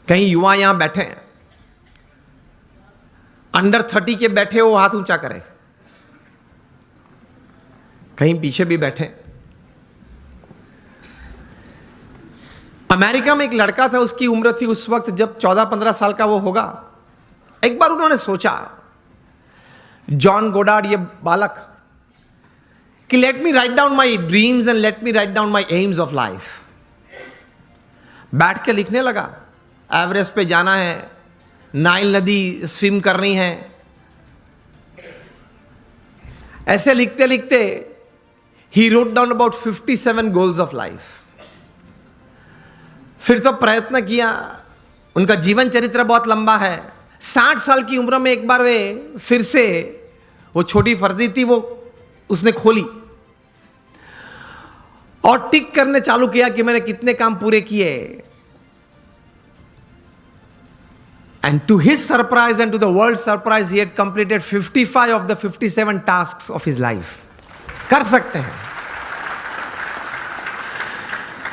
कहीं युवा यहां बैठे हैं, अंडर 30 के बैठे हो, हाथ ऊंचा करें। कहीं पीछे भी बैठे। अमेरिका में एक लड़का था, उसकी उम्र थी उस वक्त जब 14-15 साल का वो होगा। एक बार उन्होंने सोचा, जॉन गोडार्ड ये बालक, कि let me write down my dreams and let me write down my AIIMS of life. बैठ के लिखने लगा, एवरेस्ट पे जाना है, नाइल नदी स्विम करनी है। ऐसे लिखते लिखते he wrote down about 57 goals of life. फिर तो प्रयत्न किया, उनका जीवन चरित्र बहुत लंबा है। 60 साल की उम्र में एक बार वे फिर से वो छोटी फर्जी थी वो उसने खोली और टिक करने चालू किया कि मैंने कितने काम पूरे किए। And to his surprise and to the world's surprise, he had completed 55 of the 57 tasks of his life. कर सकते हैं,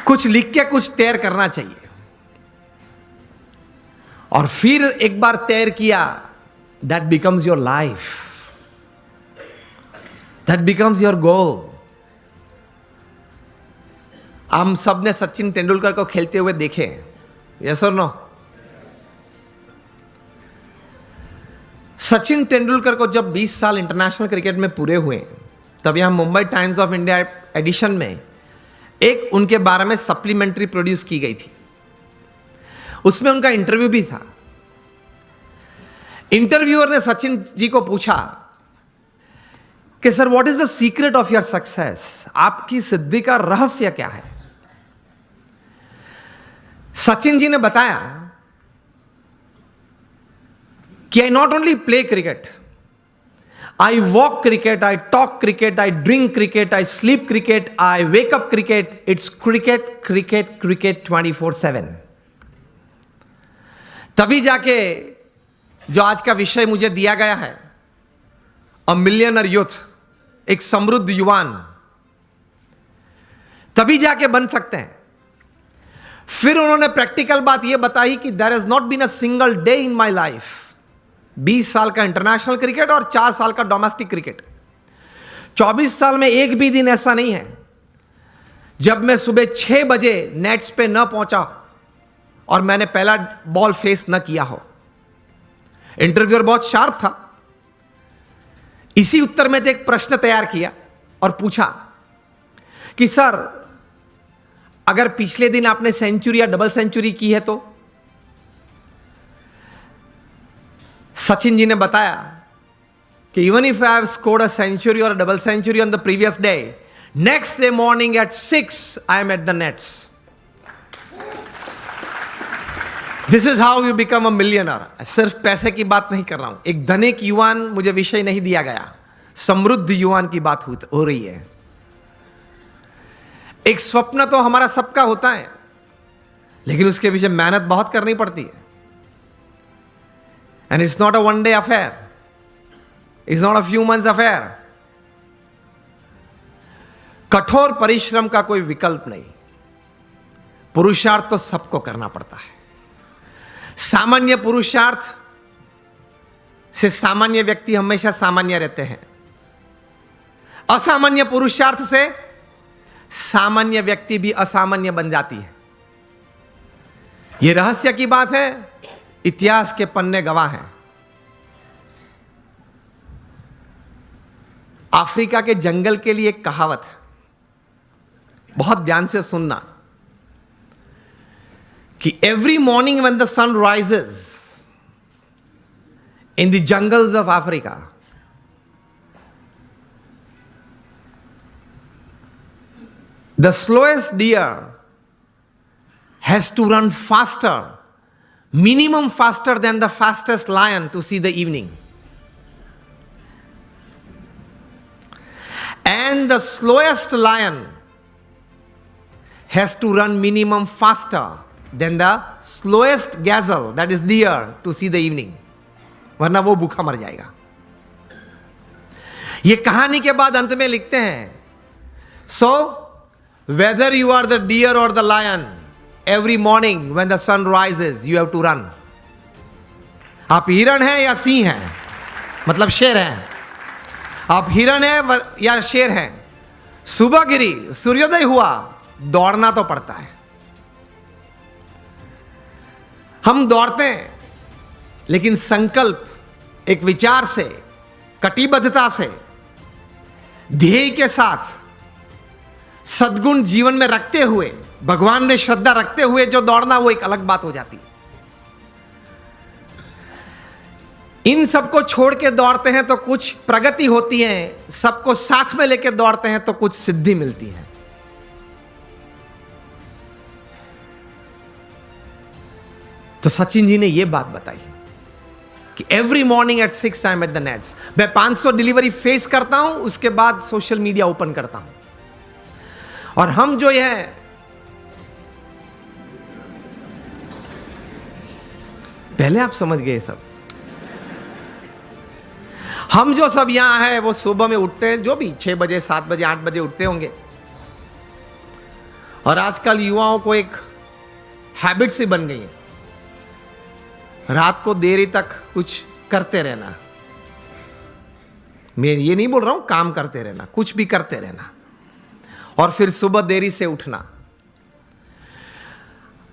कुछ लिख के कुछ तैयार करना चाहिए। और फिर एक बार तैयार किया, that becomes your life, that becomes your goal. हम सब ने सचिन तेंदुलकर को खेलते हुए देखे, yes or no? Sachin Tendulkar को जब 20 साल इंटरनेशनल क्रिकेट में पूरे हुए, तब यहां Mumbai Times of India edition में एक उनके बारे में सप्लीमेंट्री प्रोड्यूस की गई थी। उसमें उनका इंटरव्यू भी था। इंटरव्यूअर ने सचिन जी को पूछा कि sir, what is the secret of your success? आपकी सिद्धि का रहस्य क्या है? सचिन जी ने बताया कि I not only play cricket, I walk cricket, I talk cricket, I drink cricket, I sleep cricket, I wake up cricket. It's cricket, cricket, cricket 24/7. तभी जाके जो आज का विषय मुझे दिया गया है, अ मिलियनर यूथ, एक समृद्ध युवान, तभी जाके बन सकते हैं। फिर उन्होंने प्रैक्टिकल बात यह बताई कि there has not been a single day in my life, 20 साल का इंटरनेशनल क्रिकेट और 4 साल का डोमेस्टिक क्रिकेट, 24 साल में एक भी दिन ऐसा नहीं है जब मैं सुबह 6 बजे नेट्स पे न पहुंचा और मैंने पहला बॉल फेस न किया हो। इंटरव्यूअर बहुत शार्प था। इसी उत्तर में एक प्रश्न तैयार किया और पूछा कि सर, अगर पिछले दिन आपने सेंचुरी या डबल सेंचुरी की है तो? सचिन जी ने बताया कि even if I have scored a century और double century on the previous day, next day morning at 6 I am at the nets. This is how you become a millionaire. सिर्फ पैसे की बात नहीं कर रहा हूं, एक धनिक युवान मुझे विषय नहीं दिया गया, समृद्ध युवान की बात हो रही है। एक स्वप्न तो हमारा सबका होता है, लेकिन उसके पीछे मेहनत बहुत करनी पड़ती है। And it's not a one-day affair. It's not a few months affair. कठोर परिश्रम का कोई विकल्प नहीं। पुरुषार्थ तो सबको करना पड़ता है। सामान्य पुरुषार्थ से सामान्य व्यक्ति हमेशा सामान्य रहते हैं। असामान्य पुरुषार्थ से सामान्य व्यक्ति भी असामान्य बन जाती है। यह रहस्य की बात है, इतिहास के पन्ने गवाह हैं। अफ्रीका के जंगल के लिए एक कहावत है, बहुत ध्यान से सुनना, कि every morning when the sun rises in the jungles of Africa, the slowest deer has to run faster, minimum faster than the fastest lion to see the evening. And the slowest lion has to run minimum faster than the slowest gazelle, that is deer, to see the evening. वरना वो भूखा मर जाएगा। ये कहानी के बाद अंत में लिखते हैं, so whether you are the deer or the lion, every morning when the sun rises, you have to run. आप हिरण हैं या सिंह हैं, मतलब शेर हैं. आप हिरण हैं या शेर हैं, सुबह गिरी, सूर्योदय हुआ, दौड़ना तो पड़ता है. हम दौड़ते हैं, लेकिन संकल्प, एक विचार से, कटिबद्धता से, ध्येय के साथ, सद्गुण जीवन में रखते हुए, भगवान में श्रद्धा रखते हुए जो दौड़ना, वो एक अलग बात हो जाती है. इन सबको छोड़ के दौड़ते हैं तो कुछ प्रगति होती है, सबको साथ में लेके दौड़ते हैं तो कुछ सिद्धि मिलती है. तो सचिन जी ने यह बात बताई कि every morning at 6 I am at the nets. मैं 500 डिलीवरी फेस करता हूं, उसके बाद सोशल मीडिया ओपन करता हूं. और हम जो है पहले आप समझ गए सब, हम जो सब यहां है वो सुबह में उठते हैं, जो भी 6 बजे 7 बजे 8 बजे उठते होंगे. और आजकल युवाओं को एक हैबिट सी बन गई है, रात को देरी तक कुछ करते रहना. मैं ये नहीं बोल रहा हूं काम करते रहना, कुछ भी करते रहना, और फिर सुबह देरी से उठना.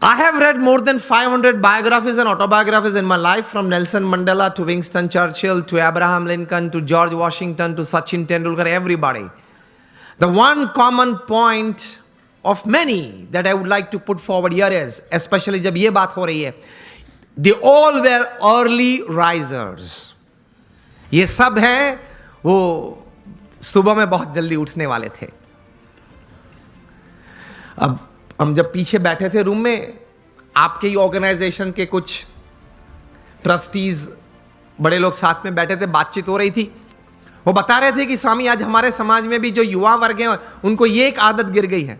I have read more than 500 biographies and autobiographies in my life, from Nelson Mandela to Winston Churchill to Abraham Lincoln to George Washington to Sachin Tendulkar, everybody. The one common point of many that I would like to put forward here is, especially जब ये बात हो रही है, they all were early risers. ये सब हैं वो सुबह में बहुत जल्दी उठने वाले थे. अब हम जब पीछे बैठे थे रूम में, आपके ही ऑर्गेनाइजेशन के कुछ ट्रस्टीज, बड़े लोग साथ में बैठे थे, बातचीत हो रही थी. वो बता रहे थे कि स्वामी आज हमारे समाज में भी जो युवा वर्ग हैं उनको ये एक आदत गिर गई है,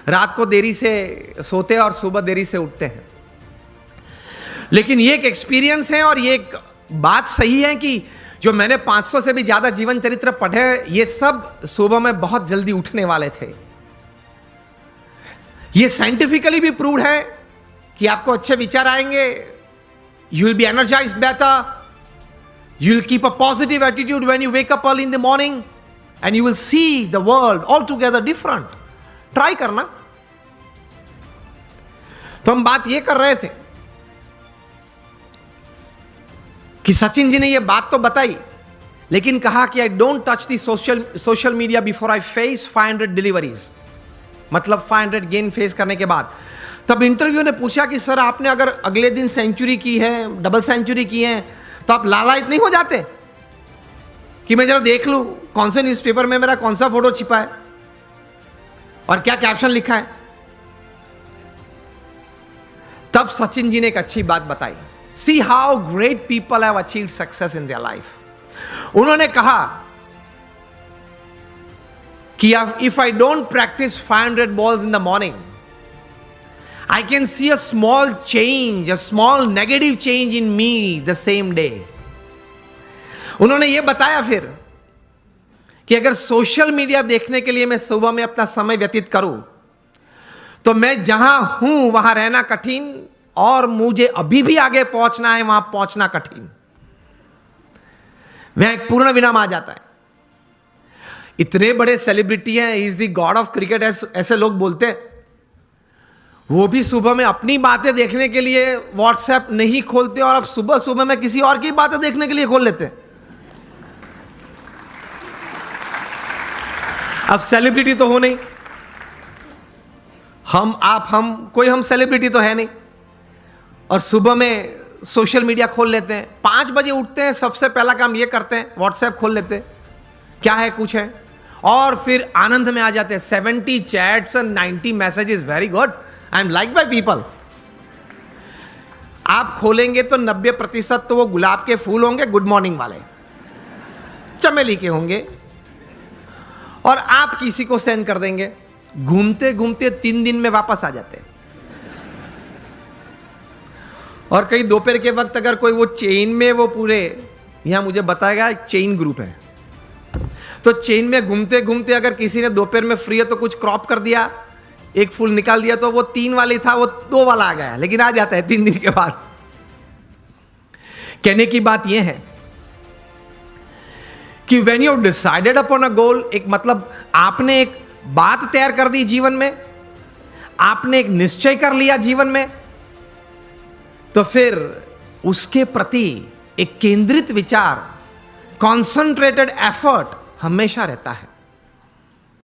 रात को देरी से सोते हैं और सुबह देरी से उठते हैं. लेकिन ये एक एक्सपीरियंस है और ये एक बात सही है कि जो मैंने 500 से भी ज्यादा जीवन चरित्र पढ़े, ये सब सुबह में बहुत जल्दी उठने वाले थे. ये साइंटिफिकली भी प्रूव्ड है कि आपको अच्छे विचार आएंगे, you will be energised better, you will keep a positive attitude when you wake up early in the morning and you will see the world all together different. Try करना. तो हम बात ये कर रहे थे कि सचिन जी ने ये बात तो बताई, लेकिन कहा कि I don't touch the social media before I face 500 deliveries, मतलब 500 गेन फेस करने के बाद. तब इंटरव्यू ने पूछा कि सर आपने अगर अगले दिन सेंचुरी की है, डबल सेंचुरी की है, तो आप लालायित नहीं हो जाते कि मैं जरा देख लूं कौन से न्यूज़पेपर में मेरा कौन सा फोटो छिपा है और क्या कैप्शन लिखा है. तब सचिन जी ने एक अच्छी बात बताई. See how great people have achieved success in their life. उन्होंने कहा कि if I don't practice 500 balls in the morning, I can see a small change, a small negative change in me the same day. उन्होंने ये बताया फिर कि अगर social media देखने के लिए मैं सुबह में अपना समय व्यतीत करूं, तो मैं जहां हूं वहां रहना कठिन, और मुझे अभी भी आगे पहुंचना है, वहां पहुंचना कठिन. वहां एक पूर्ण विराम आ जाता है. इतने बड़े सेलिब्रिटी हैं, he is the God of cricket, ऐसे लोग बोलते हैं, वो भी सुबह में अपनी बातें देखने के लिए व्हाट्सएप नहीं खोलते, और अब सुबह सुबह में किसी और की बातें देखने के लिए खोल लेते हैं. अब सेलिब्रिटी तो हो नहीं, हम सेलिब्रिटी तो है नहीं, और सुबह में सोशल मीडिया खोल लेते हैं. 5 बजे उठते हैं, सबसे पहला काम ये करते हैं, व्हाट्सएप खोल लेते हैं, क्या है कुछ है, और फिर आनंद में आ जाते हैं. 70 chats and 90 messages, very good, I am like by people. आप खोलेंगे तो 90% तो वो गुलाब के फूल होंगे, गुड मॉर्निंग वाले, चमेली के होंगे, और आप किसी को सेंड कर देंगे. घूमते घूमते 3 दिन में वापस आ जाते हैं. और कई दोपहर के वक्त अगर कोई वो चेन में, वो पूरे यहां मुझे बताएगा चेन ग्रुप है, तो चेन में घूमते घूमते अगर किसी ने दोपहर में फ्री है तो कुछ क्रॉप कर दिया, एक फूल निकाल दिया तो वो 3 वाली था, वो 2 वाला आ गया, लेकिन आ जाता है 3 दिन के बाद। कहने की बात यह है कि when you decided upon a goal, एक मतलब आपने एक बात तैयार कर दी जीवन में, आपने एक निश्चय कर लिया जीवन में, तो फिर उसके प्रति एक केंद्रित विचार, कॉन्सेंट्रेटेड एफर्ट हमेशा रहता है।